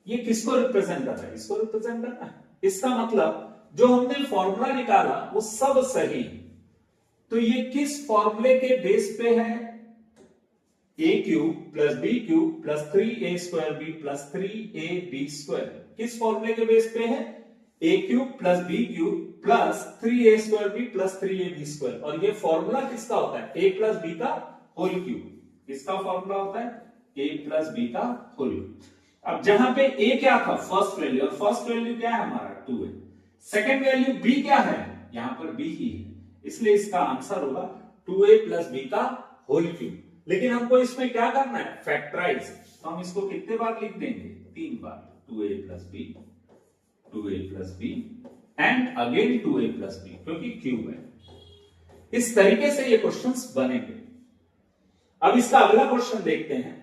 ये किसको रिप्रेजेंट कर रहा है, इसको रिप्रेजेंट कर रहा है। इसका मतलब जो हमने फॉर्मूला निकाला वो सब सही। तो ये किस फॉर्मूले के बेस पे है, a cube plus b cube plus 3a² b plus 3ab²। किस फॉर्मूले के बेस पे है, a cube plus b cube plus 3a² b plus 3ab²। और ये फॉर्मूला किसका होता है, a प्लस b का होल क्यूब। किसका फॉर्मूला होता है, a प्लस b का होल क्यूब। अब जहां पे a क्या था, फर्स्ट वैल्यू, और फर्स्ट वैल्यू क्या है हमारा, 2 है। सेकेंड वैल्यू b क्या है, यहां पर b ही है, इसलिए इसका आंसर होगा 2a प्लस b का होल क्यूब। लेकिन हमको इसमें क्या करना है, फैक्टराइज। तो हम इसको कितने बार लिख देंगे, 3 बार, 2a plus b, 2a plus b and again 2a plus b, क्योंकि क्यूब है। इस तरीके से ये क्वेश्चंस बनेंगे। अब इसका अगला क्वेश्चन देखते हैं।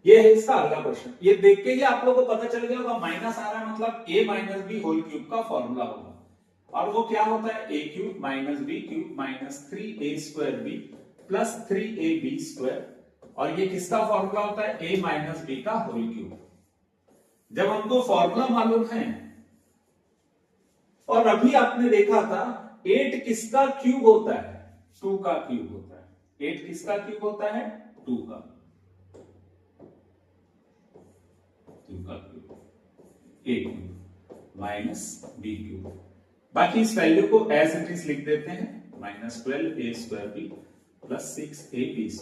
ये है इसका अगला क्वेश्चन। ये देख के ही आप लोगों को पता चल गया होगा, माइनस आ रहा है मतलब a minus b whole cube का फॉर्मूला होगा। और वो क्या होता है, a cube minus b cube minus 3a² b plus 3ab²। और ये किसका फॉर्मूला होता है, a माइनस b का होल क्यूब। जब हमको फॉर्मूला मालूम है, और अभी आपने देखा था 8 किसका क्यूब होता है, 2 का क्यूब होता है। 8 किसका क्यूब होता है, 2 का। क्यूब का क्यूब, ए क्यूब माइनस बी क्यूब। बाकी इस वैल्यू को एज इट इज लिख देते हैं, -12a² प्लस 6ab²।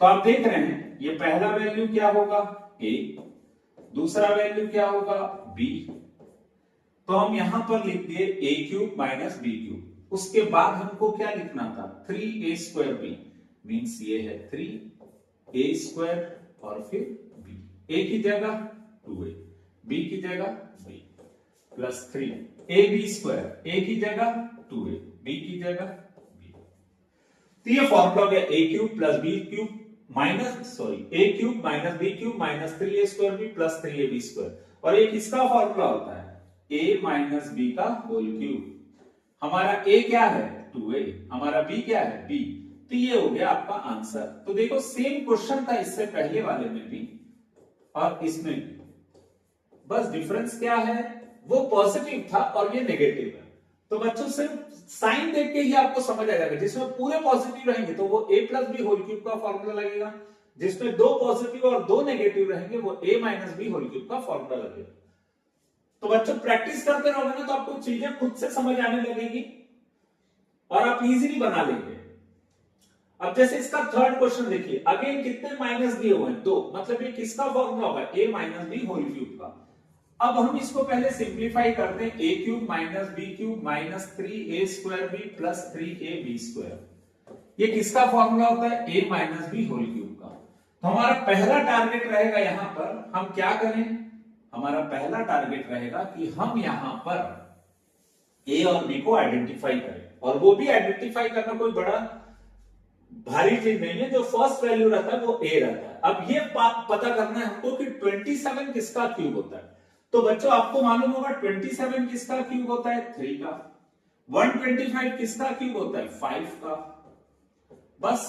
तो आप देख रहे हैं ये पहला वैल्यू क्या होगा a, दूसरा वैल्यू क्या होगा b। तो हम यहां पर लिख दिए a³ माइनस b³। उसके बाद हमको क्या लिखना था 3a² मींस ये है 3a² और फिर b, a की जगह 2a, b की जगह b प्लस 3ab², a की जगह 2a, b की जगह b। तो ये फॉर्मूला हो गया a³ plus b³ minus a³ minus b³ minus 3a² plus 3ab²। और ये किसका फॉर्मूला होता है a माइनस b का होल क्यूब। हमारा a क्या है 2a, हमारा b क्या है b। तो ये हो गया आपका आंसर। तो देखो सेम क्वेश्चन था इससे पहले वाले में भी और इसमें भी, बस डिफरेंस क्या है वो पॉजिटिव था और ये नेगेटिव है। तो बच्चों सिर्फ साइन देख के ही आपको समझ आ जाएगा। जिसमें पूरे पॉजिटिव रहेंगे तो वो a plus b whole cube का फॉर्मूला लगेगा, जिसमें 2 पॉजिटिव और 2 नेगेटिव रहेंगे वो a minus b whole cube का फॉर्मूला लगेगा। तो बच्चों प्रैक्टिस करते रहोगे ना तो आपको चीजें खुद से समझ आने लगेगी और आप इजीली बना लेंगे। अब जैसे इसका थर्ड क्वेश्चन देखिए, अगेन कितने माइनस दिए हुए हैं 2, मतलब ये किसका फॉर्मूला होगा a minus b whole cube का। अब हम इसको पहले सिंप्लीफाई करते हैं, a³ minus b³ minus 3a² b plus 3ab²। ये किसका फॉर्मूला होता है a minus b whole cube का। तो हमारा पहला टारगेट रहेगा यहां पर हम क्या करें, हमारा पहला टारगेट रहेगा कि हम यहां पर a और b को आइडेंटिफाई करें, और वो भी आइडेंटिफाई करना कोई बड़ा भारी चीज नहीं है। जो फर्स्ट वैल्यू रहता है वो a रहता है। अब ये पता करना है हमको कि 27 किसका क्यूब होता है। तो बच्चों आपको मालूम होगा 27 किसका क्यूब होता है 3 का, 125 किसका क्यूब होता है 5 का। बस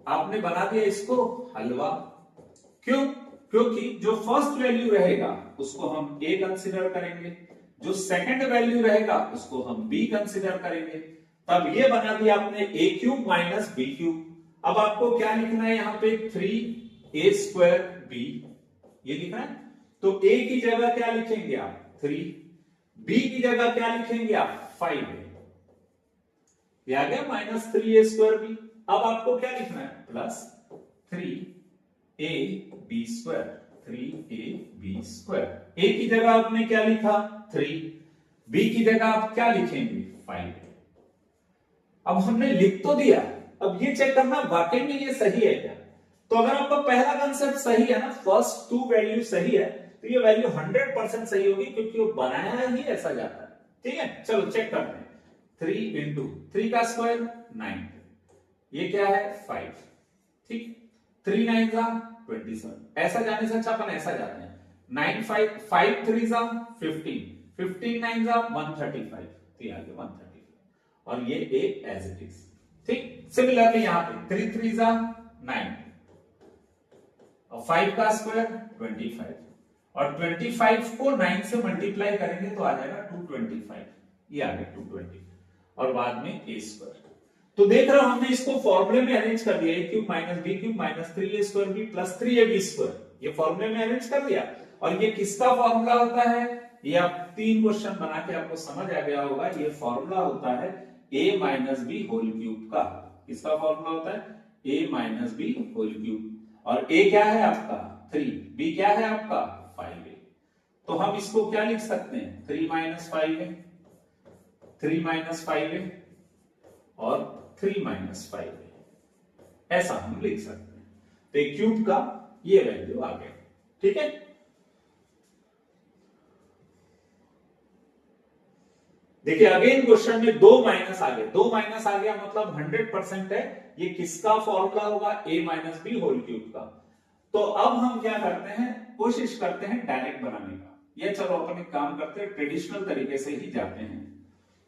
आपने बना दिया इसको हलवा। क्यों? क्योंकि जो फर्स्ट वैल्यू रहेगा उसको हम a कंसीडर करेंगे, जो सेकंड वैल्यू रहेगा उसको हम b कंसीडर करेंगे। तब ये बना दिया आपने a³ माइनस b³। अब आपको क्या लिखना है यहाँ पे 3a² b, ये लिखना है। तो a की जगह क्या लिखेंगे आप 3, b की जगह क्या लिखेंगे आप 5, ये आ गया माइनस 3a² b। अब आपको क्या लिखना है प्लस 3ab², 3ab²। a की जगह आपने क्या लिखा 3, b की जगह आप क्या लिखेंगे 5। अब हमने लिख तो दिया, अब ये चेक करना वाकई में ये सही है क्या। तो अगर आपका पहला कंसेप्ट सही है ना, फर्स्ट 2 वैल्यू सही है, तो ये वैल्यू 100% सही होगी, क्योंकि वो बनाया ही ऐसा जाता है। ठीक है, चलो चेक करते हैं। 3 इंटू 3 का स्क्वायर 9, ये क्या है 5। ठीक, 3 9 जा 27, ऐसा जाने से अच्छा अपन ऐसा जाते हैं 9 5 5 3 जा 15, 15 9 जा 135, तो ये आ गया 135 और ये a एज इट इज। ठीक, सिमिलरली यहां पे 3 3 जा 9 और 5 का स्क्वायर 25 और 25 को 9 से मल्टीप्लाई करेंगे तो आ जाएगा 225, ये आ गया 220 और बाद में a²। तो देख रहे हो हमने इसको फॉर्मूले में अरेंज कर दिया, a³ minus b³ minus 3a² b plus 3ab², ये फॉर्मूले में अरेंज कर दिया। और ये किसका फॉर्मूला होता है, ये आप 3 क्वेश्चन बना के आपको समझ आ गया होगा। ये फॉर्मूला होता है a minus b whole cube का। किसका फॉर्मूला होता है a minus b whole cube. और a क्या है आपका 3, b क्या है आपका 5a। तो हम इसको क्या लिख सकते हैं 3 माइनस 5a, 3 माइनस 5a और 3 माइनस 5a, ऐसा हम लिख सकते हैं। तो एक क्यूब का ये वैल्यू आ गया। ठीक है, देखिए अगेन क्वेश्चन में 2 माइनस आ गया, 2 माइनस आ गया मतलब 100% है ये किसका फॉर्मूला होगा a minus b whole cube का। तो अब हम क्या करते हैं, कोशिश करते हैं डायरेक्ट बनाने का। ये चलो अपन एक काम करते हैं, ट्रेडिशनल तरीके से ही जाते हैं।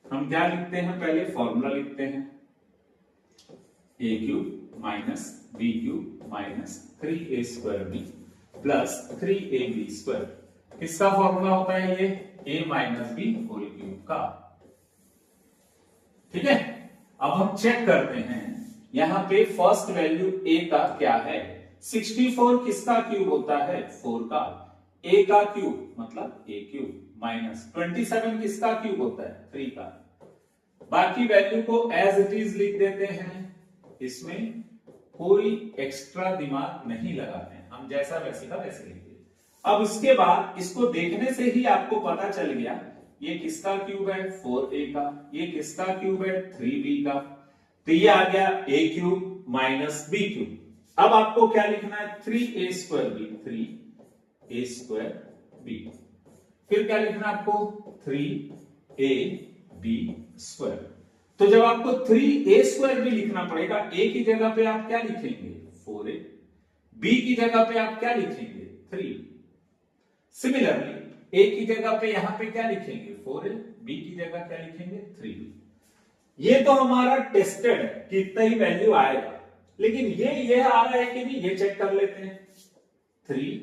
हम क्या लिखते हैं, पहले फॉर्मूला लिखते हैं a³ minus b³ minus 3a² b plus 3ab²। किसका फॉर्मूला होता है ये a minus b whole cube का। ठीक है, अब हम चेक करते हैं यहां पे फर्स्ट वैल्यू a का क्या है, 64 किसका क्यूब होता है? 4 का। a का क्यूब मतलब a क्यूब माइनस 27 किसका क्यूब होता है? 3 का। बाकी वैल्यू को एज इट इज लिख देते हैं, इसमें कोई एक्स्ट्रा दिमाग नहीं लगाते हैं, हम जैसा वैसे का वैसे लिखते हैं। अब इसके बाद इसको देखने से ही आपको पता चल गया ये किसका क्यूब है? 4a का। ये किसका क्यूब है? 3b का। तो ये आ गया a cube minus b cube. अब आपको क्या लिखना है? 3a square b, 3a square b। फिर क्या लिखना है आपको? 3ab square. तो जब आपको 3a स्क्वायर भी लिखना पड़ेगा, a की जगह पे आप क्या लिखेंगे? 4a। b की जगह पे आप क्या लिखेंगे? 3। सिमिलरली a की जगह पे यहां पे क्या लिखेंगे? 4a। b की जगह क्या लिखेंगे? 3b। ये तो हमारा टेस्टेड है कि इतना ही वैल्यू आएगा, लेकिन ये आ रहा है कि नहीं, ये चेक कर लेते हैं। 3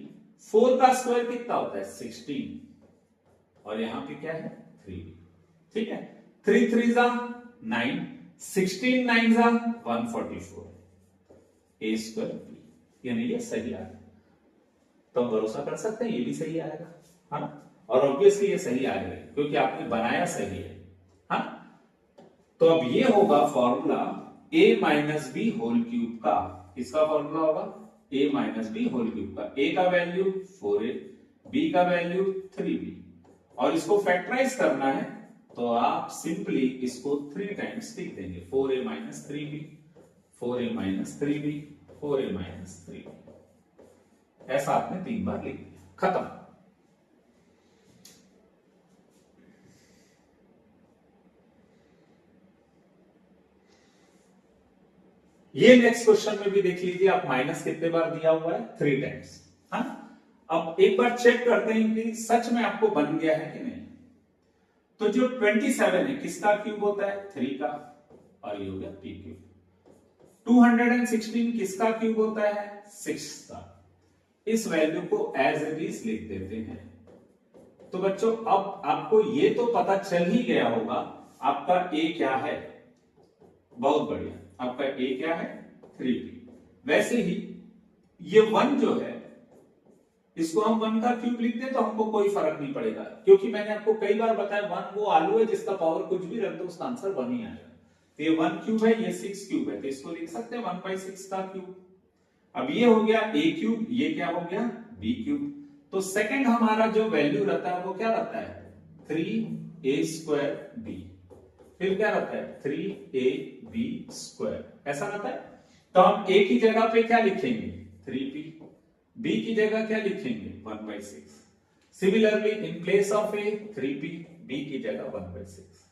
4 का स्क्वायर कितना होता है? 16 और यहां पे क्या है? 3b। ठीक है, 3 3 जा 9, 16 9 जा 144 a स्क्वायर b, यानी ये सही आएगा। तो हम भरोसा कर सकते हैं ये भी सही आएगा, है ना? और ऑब्वियसली ये सही आएगा क्योंकि आपने बनाया सही है, हाँ? तो अब ये होगा formula a minus b whole cube का। किसका फॉर्मूला होगा? a minus b whole cube का। a का वैल्यू 4a, b का वैल्यू 3b, और इसको फैक्टराइज करना है तो आप सिंपली इसको 3 टाइम्स लिख देंगे। 4a minus 3b, 4a minus 3b, 4a minus 3b। ऐसा आपने 3 बार लिख दिया, खत्म। ये नेक्स्ट क्वेश्चन में भी देख लीजिए आप, माइनस कितने बार दिया हुआ है? 3 टाइम्स। हाँ, अब एक बार चेक करते हैं कि सच में आपको बन गया है कि नहीं। तो जो 27 है किसका क्यूब होता है? 3 का, और ये हो गया p क्यूब। 216 किसका क्यूब होता है? 6 का। इस वैल्यू को एज इट इज लिख देते हैं। तो बच्चों अब आपको ये तो पता चल ही गया होगा आपका a क्या है। बहुत बढ़िया, आपका a क्या है? 3b। वैसे ही ये 1 जो है इसको हम 1 का क्यूब लिख दें तो हमको कोई फर्क नहीं पड़ेगा, क्योंकि मैंने आपको कई बार बताया 1 वो आलू है जिसका पावर कुछ भी रख दो उसका आंसर 1 ही आएगा। तो ये 1 क्यूब है, ये 6 क्यूब है, तो इसको लिख सकते हैं 1/6 का क्यूब। अब ये हो गया a क्यूब, ये क्या हो गया? b cube. तो सेकंड हमारा जो वैल्यू रहता है वो क्या रहता है? 3a square b। फिर क्या रहता है? 3ab स्क्वायर, ऐसा रहता है। तो हम a की जगह पे क्या लिखेंगे? 3b। b की जगह क्या लिखेंगे? 1/6। Similarly in place of a 3b, b की जगह 1/6।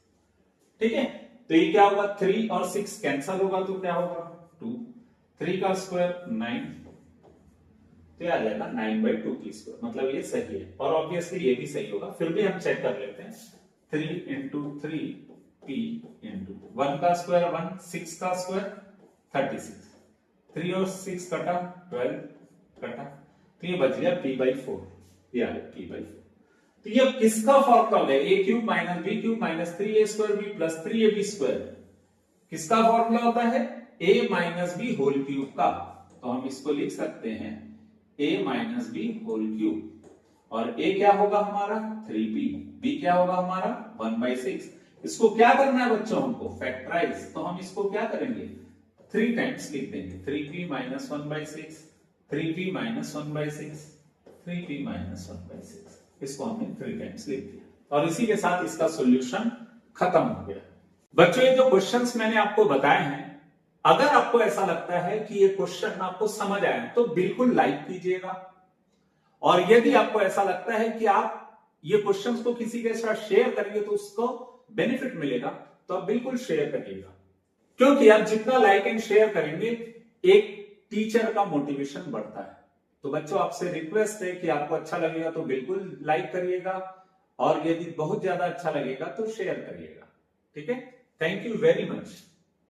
ठीक है, तो ये क्या होगा? 3 और 6 कैंसल होगा तो क्या होगा? 2। 3 का स्क्वायर 9, तो आ जाएगा 9/2 की स्क्वायर, मतलब ये सही है। और ऑब्वियसली ये भी सही होगा, फिर भी हम चेक कर लेते हैं। 3 इंटू 3 p इंटू 1 का स्क्वायर 1, 6 का स्क्वायर 36, 3 और 6 कटा 12 कटा, तो ये बच गया p/4। ये आ गया p/4। तो ये किसका फॉर्मूला हो गया? a cube minus b cube minus 3a square b plus 3ab square. किसका फॉर्मूला होता है? a minus b whole cube का। तो हम इसको लिख सकते हैं a minus b whole cube, और a क्या होगा हमारा? 3b, b क्या होगा हमारा? 1/6। इसको क्या करना है बच्चों? हमको फैक्टराइज। तो हम इसको क्या करेंगे? 3 टाइम्स लिख देंगे। 3p minus 1/6, 3p minus 1/6, 3p minus 1/6। इसको हमने 3 टाइम्स लिख दिया, और इसी के साथ इसका सॉल्यूशन खत्म हो गया। बच्चों ये जो क्वेश्चंस मैंने आपको बताए हैं, अगर आपको ऐसा लगता है कि ये क्वेश्चन आपको समझ आए तो बिल्कुल लाइक कीजिएगा, और यदि आपको ऐसा लगता है कि आप ये क्वेश्चंस को किसी के साथ शेयर करेंगे तो उसको बेनिफिट मिलेगा, तो आप बिल्कुल शेयर करिएगा, क्योंकि आप जितना लाइक एंड शेयर करेंगे एक टीचर का मोटिवेशन बढ़ता है। तो बच्चों आपसे रिक्वेस्ट है कि आपको अच्छा लगेगा तो बिल्कुल लाइक करिएगा, और यदि बहुत ज्यादा अच्छा लगेगा तो शेयर करिएगा। ठीक है, थैंक यू वेरी मच।